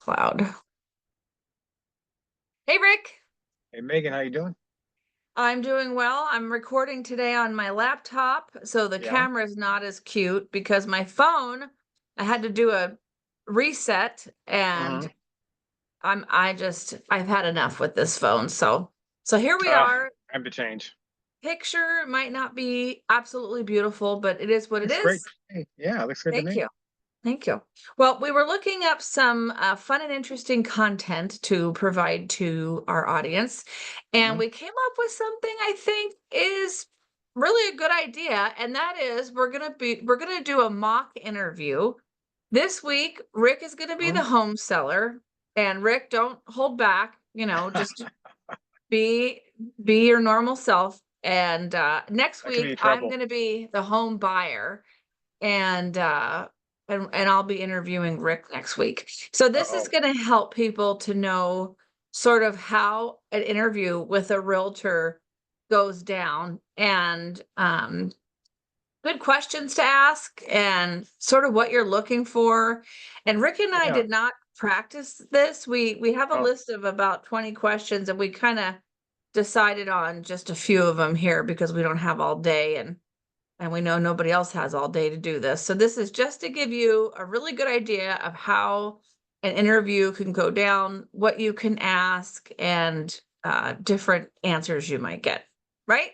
Cloud. Hey, Rick. Hey Megan, how you doing? I'm doing well. I'm recording today on my laptop, so the Yeah. camera is not as cute because my phone, I had to do a reset Mm-hmm. and I've had enough with this phone. So here we are. Time to change. Picture might not be absolutely beautiful, but it is what it Looks great is. to me. Yeah, looks good to Thank me. you. Thank you. Well, we were looking up some fun and interesting content to provide to our audience, and Hmm. we came up with something I think is really a good idea, and that is we're gonna do a mock interview. This week, Rick is gonna be Hmm. the home seller, and Rick, don't hold back, just be be your normal self. And next That could be week, in I'm trouble. gonna be the home buyer and I'll be interviewing Rick next week. So this is Uh-oh. going to help people to know sort of how an interview with a realtor goes down and good questions to ask and sort of what you're looking for. And Rick and I Yeah. did not practice this. We have a Oh, list of about 20 questions and we kind of decided on just a few of them here because we don't have all day and we know nobody else has all day to do this. So this is just to give you a really good idea of how an interview can go down, what you can ask, and different answers you might get, right?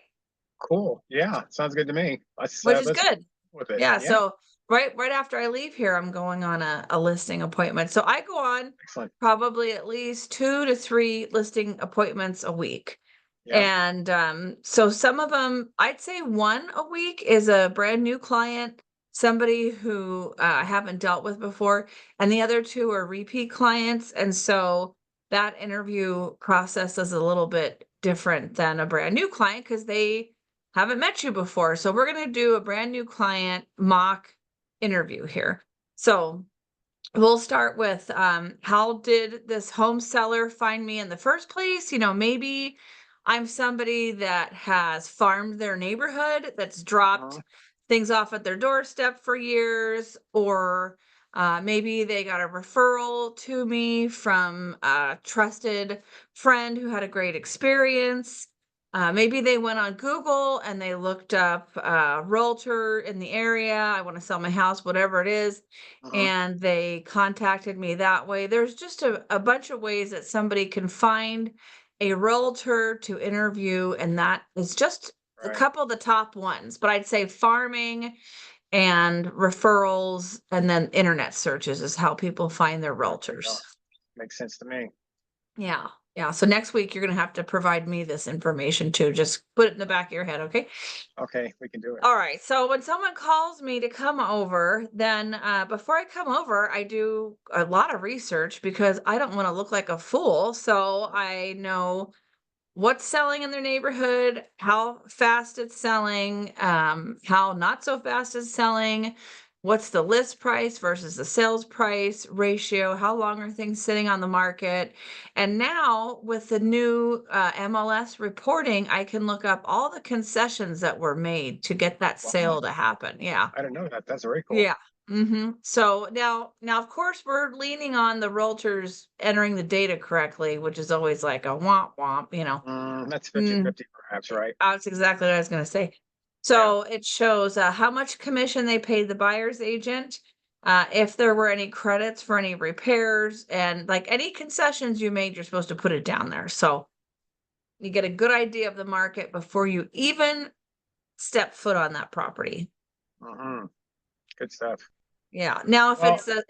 cool. Yeah, sounds good to me. Which is Let's good. go with it. Yeah. Yeah. So right after I leave here, I'm going on a listing appointment. So I go on Excellent. probably at least 2 to 3 listing appointments a week. Yeah. And so some of them, I'd say one a week is a brand new client, somebody who I haven't dealt with before, and the other two are repeat clients. And so that interview process is a little bit different than a brand new client because they haven't met you before. So we're going to do a brand new client mock interview here. So we'll start with how did this home seller find me in the first place? Maybe I'm somebody that has farmed their neighborhood, that's Uh-huh. dropped things off at their doorstep for years, or maybe they got a referral to me from a trusted friend who had a great experience. Maybe they went on Google and they looked up realtor in the area. I want to sell my house, whatever it is, Uh-huh. and they contacted me that way. There's just a bunch of ways that somebody can find a realtor to interview, and that is just a Right. couple of the top ones. But I'd say farming and referrals and then internet searches is how people find their There you go. realtors. Makes sense to me. Yeah. Yeah. So next week you're gonna have to provide me this information too. Just put it in the back of your head, okay? Okay, we can do it. All right. So when someone calls me to come over, then before I come over, I do a lot of research because I don't want to look like a fool. So I know what's selling in their neighborhood, how fast it's selling, how not so fast it's selling, what's the list price versus the sales price ratio, how long are things sitting on the market. And now with the new MLS reporting, I can look up all the concessions that were made to get that Wow. sale to happen. Yeah. I didn't know that. That's very cool. Yeah. So now, of course, we're leaning on the realtors entering the data correctly, which is always like a womp womp. That's Mm, 50-50 perhaps, right? that's exactly what I was going to say. Yeah. So it shows how much commission they paid the buyer's agent, if there were any credits for any repairs, and like any concessions you made, you're supposed to put it down there. So you get a good idea of the market before you even step foot on that property. Hmm. Good stuff. Yeah. Now, if Well, it's a,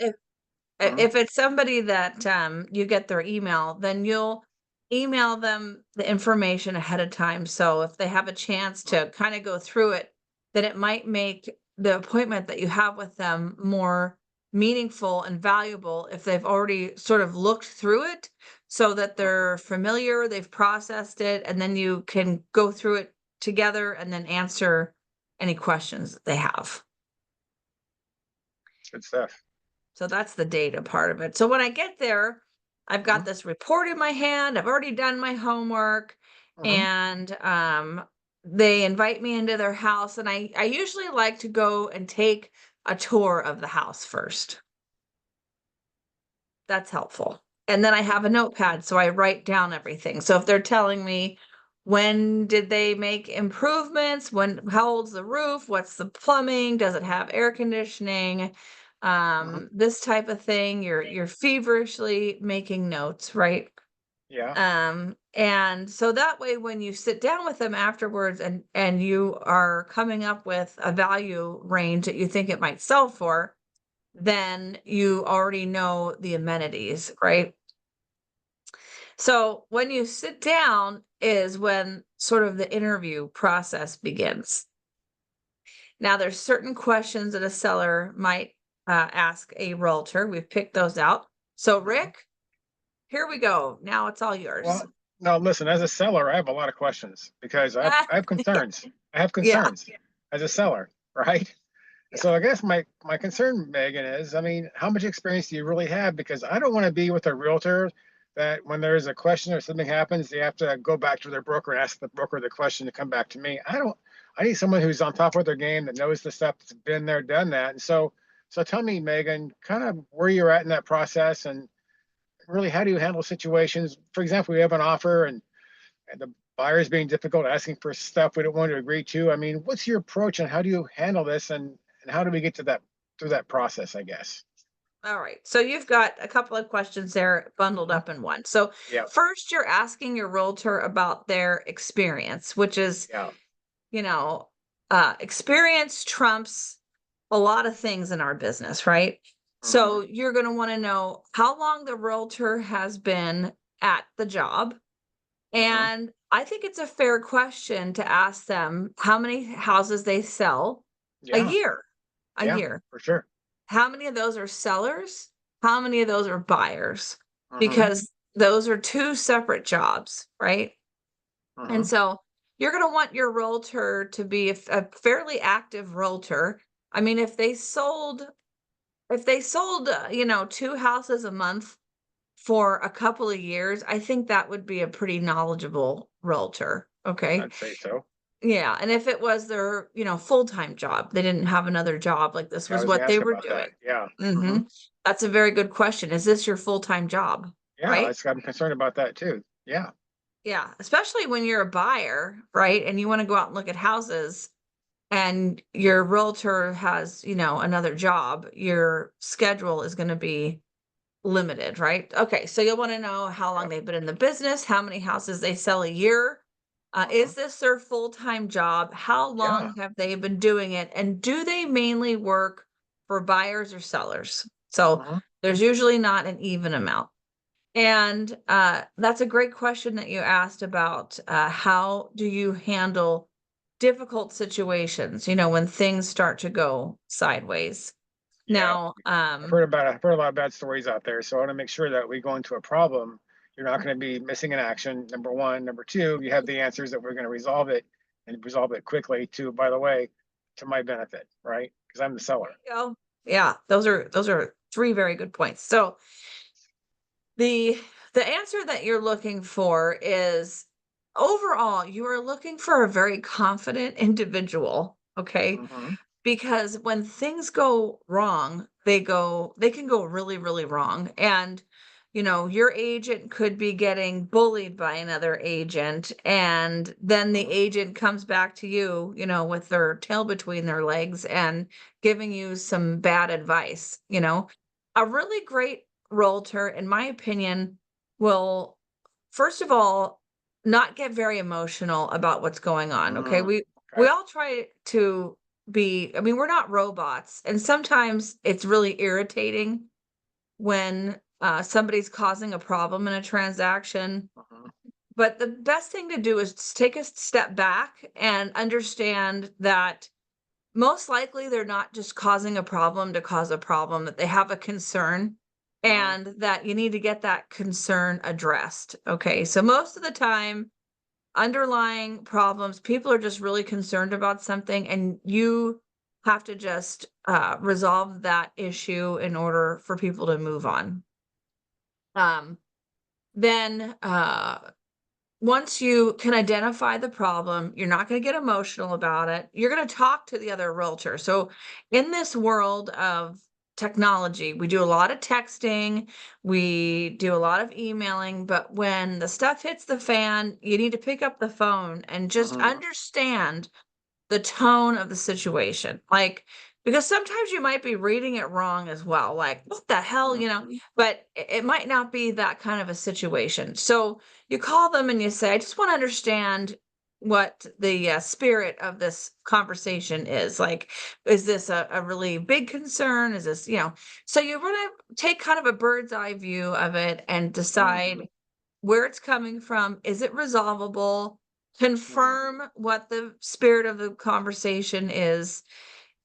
mhm. if it's somebody that you get their email, then you'll email them the information ahead of time. So if they have a chance to kind of go through it, then it might make the appointment that you have with them more meaningful and valuable if they've already sort of looked through it so that they're familiar, they've processed it, and then you can go through it together and then answer any questions that they have. Good stuff. So that's the data part of it. So when I get there, I've Hmm. got this report in my hand. I've already done my homework, Hmm. and they invite me into their house. And I usually like to go and take a tour of the house first. that's helpful. And then I have a notepad, so I write down everything. So if they're telling me, when did they make improvements? How old's the roof? What's the plumbing? Does it have air conditioning? This type of thing. You're feverishly making notes, right? Yeah. And so that way, when you sit down with them afterwards and you are coming up with a value range that you think it might sell for, then you already know the amenities, right? So when you sit down is when sort of the interview process begins. Now, there's certain questions that a seller might ask a realtor. We've picked those out. So, Rick, here we go. Now it's all yours. Well, no, listen, as a seller, I have a lot of questions because I have concerns. I have Yeah, concerns as a seller, right? yeah. So I guess my concern, Megan, is, I mean, how much experience do you really have? Because I don't want to be with a realtor that when there's a question or something happens, they have to go back to their broker and ask the broker the question to come back to me. I need someone who's on top of their game, that knows the stuff, that's been there, done that. And so tell me, Megan, kind of where you're at in that process, and really how do you handle situations? For example, we have an offer and the buyer's being difficult, asking for stuff we don't want to agree to. I mean, what's your approach and how do you handle this, and how do we get to that, through that process, I guess? All right. So you've got a couple of questions there bundled Mhm. up in one. So Yeah, first, you're asking your realtor about their experience, which is, yeah. you know, experience trumps a lot of things in our business, right? Hmm. So you're going to want to know how long the realtor has been at the job. Hmm. And I think it's a fair question to ask them how many houses they sell a Yeah, year. A yeah, year. for sure. How many of those are sellers? How many of those are buyers? Hmm. Because those are two separate jobs, right? And Hmm. so you're going to want your realtor to be a fairly active realtor. I mean, if they sold, two houses a month for a couple of years, I think that would be a pretty knowledgeable realtor. Okay. I'd say so. Yeah. And if it was their full-time job, they didn't have another job, like this Yeah, I was was gonna what they ask were about doing. that. Yeah. Hmm. Hmm. That's a very good question. Is this your full-time job? Yeah, Right? I'm concerned about that too. Yeah. Yeah. Especially when you're a buyer, right? And you want to go out and look at houses and your realtor has another job, your schedule is going to be limited, right? Okay, so you'll want to know how long Yep. they've been in the business, how many houses they sell a year. Hmm. Is this their full-time job? How Yeah. long have they been doing it? And do they mainly work for buyers or sellers? So Hmm. there's usually not an even amount. And that's a great question that you asked about how do you handle difficult situations when things start to go sideways. Yeah. Now, I've heard a lot of bad stories out there. So I want to make sure that we go into a problem, you're not going to be missing in action. Number one. Number two, you have the answers that we're going to resolve it, and resolve it quickly too, by the way, to my benefit, right? Because I'm the seller. go. Yeah, those are three very good points. So the the answer that you're looking for is overall, you are looking for a very confident individual, okay? Hmm. Because when things go wrong, they can go really, really wrong. And your agent could be getting bullied by another agent, and then the Hmm. agent comes back to you with their tail between their legs and giving you some bad advice. A really great realtor, in my opinion, will first of all not get very emotional about what's going on. Okay. Hmm. We Okay. all try to I mean, we're not robots. And sometimes it's really irritating when somebody's causing a problem in a transaction. Hmm. But the best thing to do is just take a step back and understand that most likely they're not just causing a problem to cause a problem, that they have a concern Hmm. and that you need to get that concern addressed. Okay. So most of the time, underlying problems, people are just really concerned about something, and you have to just resolve that issue in order for people to move on. Um, then, once you can identify the problem, you're not going to get emotional about it. You're going to talk to the other realtor. So, in this world of technology. We do a lot of texting, we do a lot of emailing, but when the stuff hits the fan, you need to pick up the phone and just Mhm. understand the tone of the situation. Like, because sometimes you might be reading it wrong as well. Like, what the hell, Mhm. but it might not be that kind of a situation. So you call them and you say, I just want to understand what the spirit of this conversation is. Like, is this a really big concern? Is this, so you want to take kind of a bird's eye view of it and Mhm. decide where it's coming from. Is it resolvable? Mhm. Confirm what the spirit of the conversation is.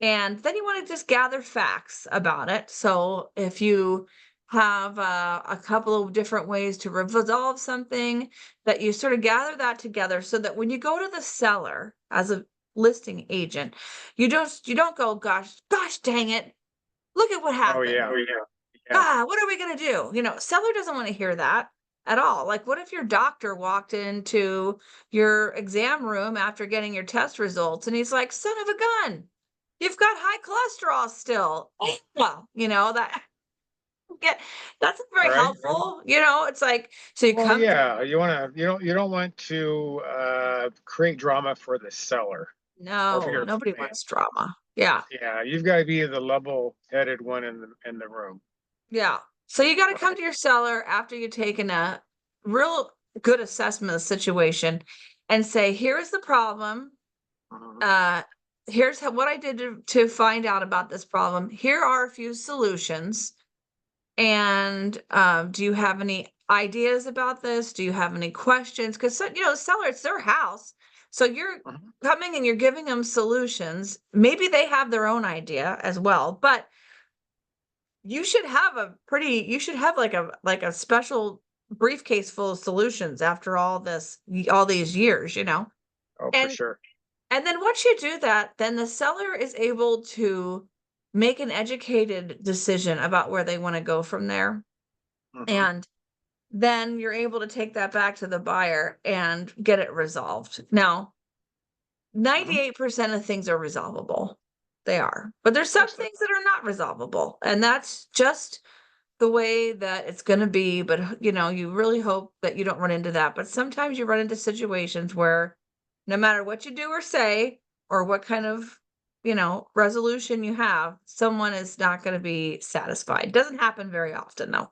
And then you want to just gather facts about it. So if you have a couple of different ways to resolve something, that you sort of gather that together so that when you go to the seller as a listing agent, you don't go, gosh dang it, look at what Oh happened. yeah. Yeah. What are we gonna do? Seller doesn't want to hear that at all. Like, what if your doctor walked into your exam room after getting your test results and he's like, son of a gun, you've got high cholesterol still. Well, that get that's not very Right. helpful. It's like, so you Well, come to yeah, you don't want to create drama for the seller or for no, your nobody client. wants drama. Yeah. Yeah, you've got to be the level-headed one in the room. Yeah. So you got to come Right. to your seller after you've taken a real good assessment of the situation and say, here's the problem. Mhm. Uh, here's what I did to find out about this problem. Here are a few solutions. And do you have any ideas about this? Do you have any questions? Because, the seller, it's their house. So you're Mhm. coming and you're giving them solutions. Maybe they have their own idea as well, but you should have like a special briefcase full of solutions after all these years, Oh, for and sure. and then once you do that, then the seller is able to make an educated decision about where they want to go from there, Mhm. and then you're able to take that back to the buyer and get it resolved. Now, Mhm. 98% of things are resolvable. They are, but there's Of some course they things that are not resolvable, and that's just the way that it's going to be. But you really hope that you don't run into that. But sometimes you run into situations where no matter what you do or say, or what kind of resolution you have, someone is not going to be satisfied. Doesn't happen very often, though.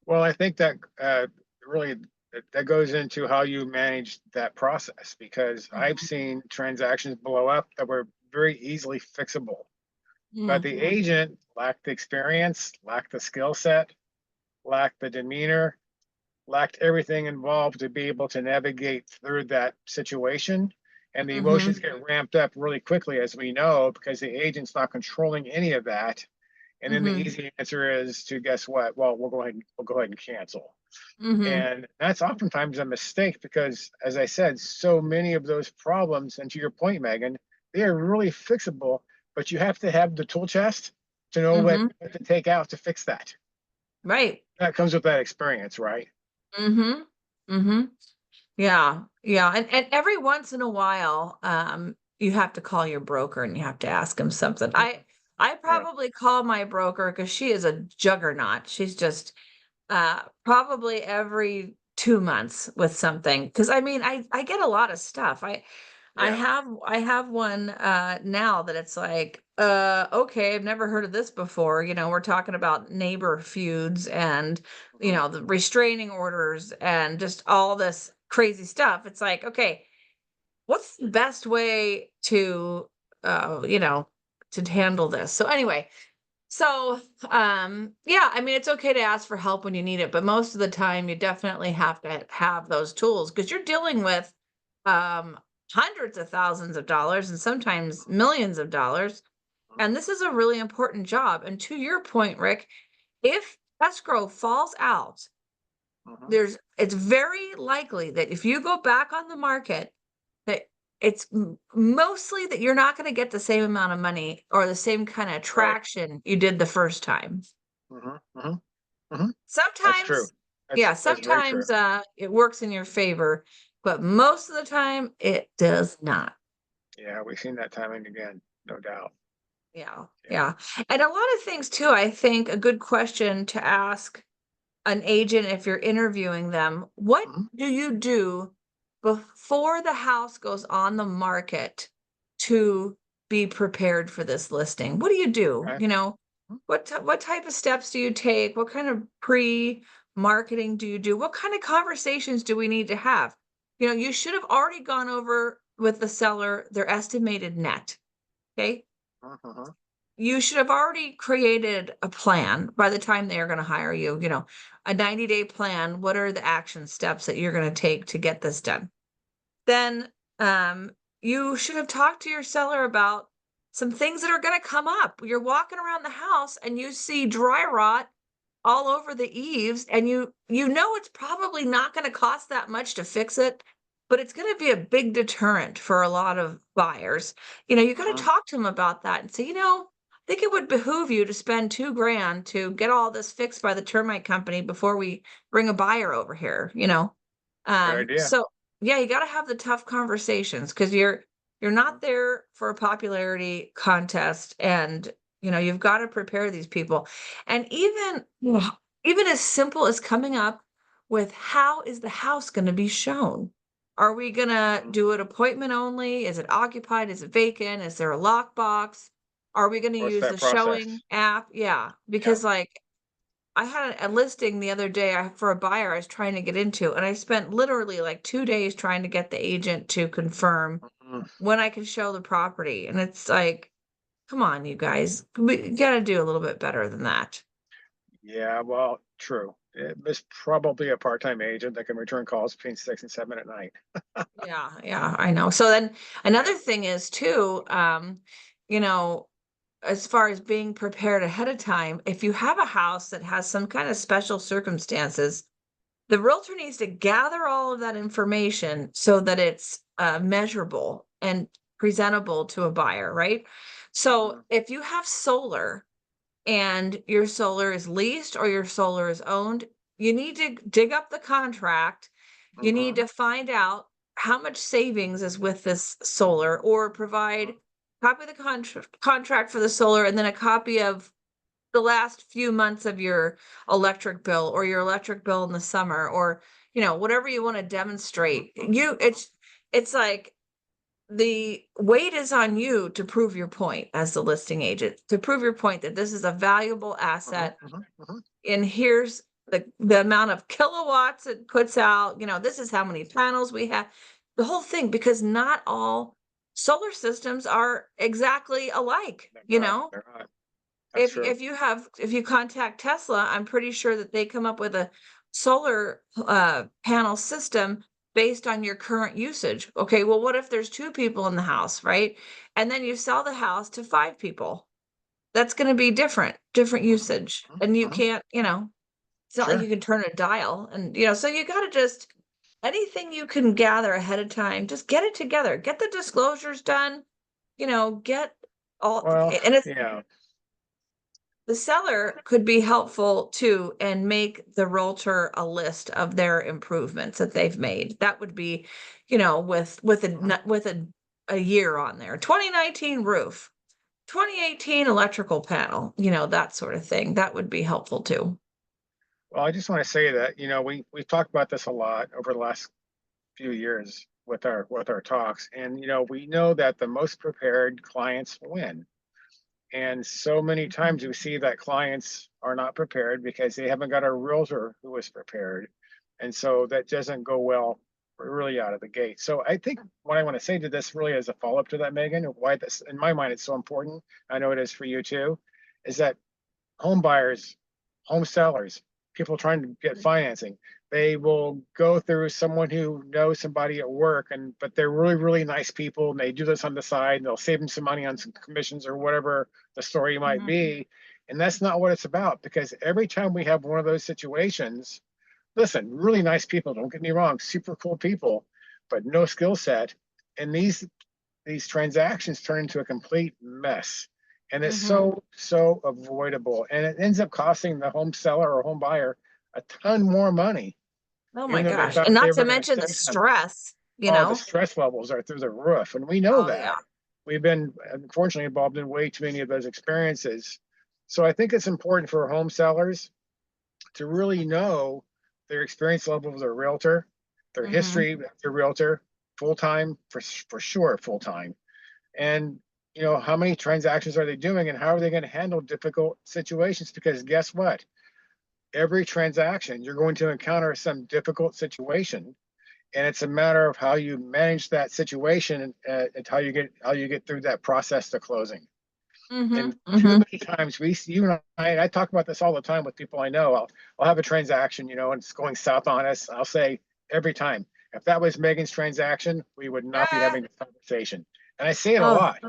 Well, I think that really that goes into how you manage that process because I've Mhm. seen transactions blow up that were very easily fixable, but Mm. the agent lacked the experience, lacked the skill set, lacked the demeanor, lacked everything involved to be able to navigate through that situation. And the Mhm. emotions get ramped up really quickly, as we know, because the agent's not controlling any of that. And then the Mhm. easy answer is to guess what? Well, we'll go ahead and cancel. Mhm. And that's oftentimes a mistake because, as I said, so many of those problems, and to your point, Megan, they are really fixable, but you have to have the tool chest to know what Mhm. to take out to fix that. Right. That comes with that experience, right? Mhm. Mhm. Yeah, yeah, and every once in a while, you have to call your broker and you have to ask him something. I Yeah. probably call my broker because she is a juggernaut. She's just probably every 2 months with something. Because I mean, I get a lot of stuff. I Yeah. have one now that it's like, okay, I've never heard of this before. We're talking about neighbor feuds and Mhm. the restraining orders and just all this crazy stuff. It's like, okay, what's the best way to you know to handle this? So anyway, so yeah, I mean, it's okay to ask for help when you need it, but most of the time you definitely have to have those tools because you're dealing with um hundreds of thousands of dollars and sometimes millions of dollars. And this is a really important job. And to your point, Rick, if escrow falls out, Mhm. it's very likely that if you go back on the market, that it's mostly that you're not going to get the same amount of money or the same kind of Right. traction you did the first time. Mhm. Mhm. Mhm. That's true. Sometimes, That's yeah, that's very true. sometimes it works in your favor, but most of the time it does not. Yeah, we've seen that time and again, no doubt. Yeah, Yeah. yeah. And a lot of things too, I think a good question to ask an agent if you're interviewing them, what Mhm. do you do before the house goes on the market to be prepared for this listing? What do you do? Okay. You know, Mhm. what type of steps do you take? What kind of pre-marketing do you do? What kind of conversations do we need to have? You know, you should have already gone over with the seller their estimated net. Okay. Mhm. You should have already created a plan by the time they are going to hire you, you know, a 90-day plan. What are the action steps that you're going to take to get this done? Then you should have talked to your seller about some things that are going to come up. You're walking around the house and you see dry rot all over the eaves, and you know it's probably not going to cost that much to fix it, but it's going to be a big deterrent for a lot of buyers. You know, you got to Mhm. talk to them about that and say, you know, I think it would behoove you to spend 2 grand to get all this fixed by the termite company before we bring a buyer over here, you know. Good idea. So yeah, you got to have the tough conversations because you're Mhm. not there for a popularity contest, and you know you've got to prepare these people. And even as simple as coming up with, how is the house going to be shown? Are we going to Mhm. do it appointment only? Is it occupied? Is it vacant? Is there a lockbox? Are we going to What's use that the process? showing app? Yeah, Yeah. because like I had a listing the other day for a buyer I was trying to get into, and I spent literally like 2 days trying to get the agent to confirm Mhm. when I could show the property. And it's like, come on, you guys, we got to do a little bit better than that. Yeah, well, true. It's probably a part-time agent that can return calls between 6 and 7 at night. Yeah, yeah, I know. So then Yeah. another thing is too, you know, as far as being prepared ahead of time, if you have a house that has some kind of special circumstances, the realtor needs to gather all of that information so that it's measurable and presentable to a buyer, right? So Mhm. if you have solar and your solar is leased or your solar is owned, you need to dig up the contract. You need Mhm. to find out how much savings is with this solar, or provide copy of the contract for the solar and then a copy of the last few months of your electric bill, or your electric bill in the summer, or you know whatever you want to Mhm. demonstrate. Mhm. It's like the weight is on you to prove your point as the listing agent, to prove your point that this is a valuable Mhm. asset, Mhm. Mhm. and here's the amount of kilowatts it puts out, you know, this is how many panels we have, the whole thing, because not all solar systems are exactly alike, They're you not. know. They're not. That's true. If you contact Tesla, I'm pretty sure that they come up with a solar panel system based on your current usage. Okay, well, what if there's 2 people in the house, right? And then you sell the house to 5 people. That's going to be different Mhm. usage. Mhm. And you Mhm. can't, you know, it's not like Sure. you can turn a dial, and you know, so you got to just, anything you can gather ahead of time, just get it together, get the disclosures done, you know, get all, Well, and it's, yeah. the seller could be helpful too and make the realtor a list of their improvements that they've made. That would be, you know, Mhm. with a year on there. 2019 roof, 2018 electrical panel, you know, that sort of thing. That would be helpful too. Well, I just want to say that, we've talked about this a lot over the last few years with our talks, and we know that the most prepared clients win. And so many times we see that clients are not prepared because they haven't got a realtor who is prepared. And so that doesn't go well really out of the gate. So I think what I want to say to this really as a follow-up to that, Megan, of why this in my mind it's so important, I know it is for you too, is that home buyers, home sellers, people trying to get financing, they will go through someone who knows somebody at work, and but they're really, really nice people, and they do this on the side, and they'll save them some money on some commissions or whatever the story might Mhm, be. And that's not what it's about, because every time we have one of those situations, listen, really nice people, don't get me wrong, super cool people, but no skill set. And these transactions turn into a complete mess. And it's mhm. so avoidable. And it ends up costing the home seller or home buyer a ton more money, Oh even my though they gosh. thought And they not to were going to mention the save some. stress, you Oh, the know? stress levels are through the roof. And we know Oh yeah. that. we've been unfortunately involved in way too many of those experiences. So I think it's important for home sellers to really know their experience level as a realtor, their Mm-hmm. history as a realtor, full time for sure, full time, and how many transactions are they doing, and how are they going to handle difficult situations? Because guess what? Every transaction you're going to encounter some difficult situation, and it's a matter of how you manage that situation, and how you get through that process to closing. Mm-hmm. And too Mm-hmm. many times you and I talk about this all the time with people I know. I'll have a transaction, and it's going south on us. I'll say every time, if that was Megan's transaction, we would not be Ah, having this conversation. And I say it a oh, lot.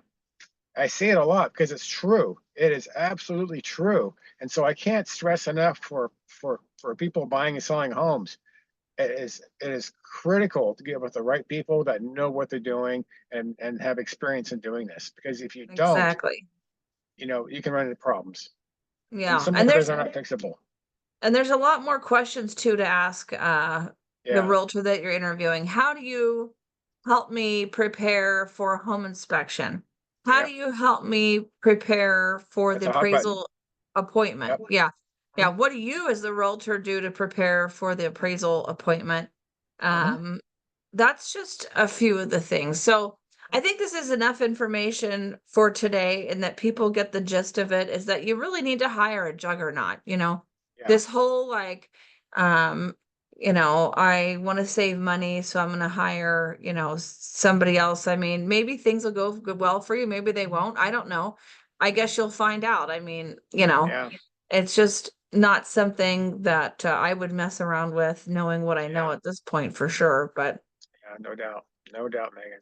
I say it a lot because it's true. It is absolutely true. And so I can't stress enough for people buying and selling homes. It is critical to get with the right people that know what they're doing and have experience in doing this. Because if you don't, exactly. you can run into problems. And Yeah. some of those are not fixable. And there's a lot more questions too to ask the Yeah, realtor that you're interviewing. How do you help me prepare for a home inspection? How yeah. do you help me prepare for That's the a hot button. appraisal appointment? Yep. Yeah. Yeah. Mhm, What do you as the realtor do to prepare for the appraisal appointment? mhm. Um, that's just a few of the things. So I think this is enough information for today, and that people get the gist of it is that you really need to hire a juggernaut, Yeah, this whole like, um, I want to save money, so I'm going to hire, somebody else. I mean, maybe things will go well for you, maybe they won't. I don't know. I guess you'll find out. I mean, yeah, it's just not something that I would mess around with, knowing what I know yeah, at this point for sure. But yeah. No doubt. No doubt, Megan.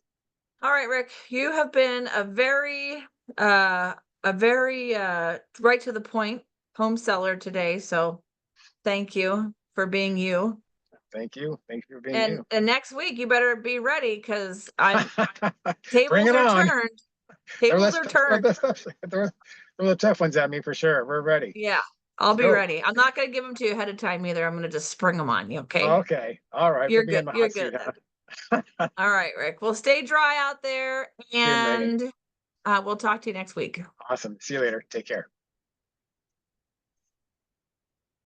all right, Rick, you have been uh, a very right to the point home seller today. So thank you for being you. Thank you. Thank you for being And you. next week you better be ready because I'm Bring tables it are on. turned. Throw Tables that are stuff, throw turned. that stuff, throw the tough ones at me for sure. We're ready. Yeah, I'll Let's be go. ready. I'm not gonna give them to you ahead of time either. I'm gonna just spring them on you, okay? Okay. All right. You're Put me good. in the You're hot good seat, at that. huh? All right, Rick. Well, stay dry out there, Here, Megan. and we'll talk to you next week. Awesome. See you later. Take care.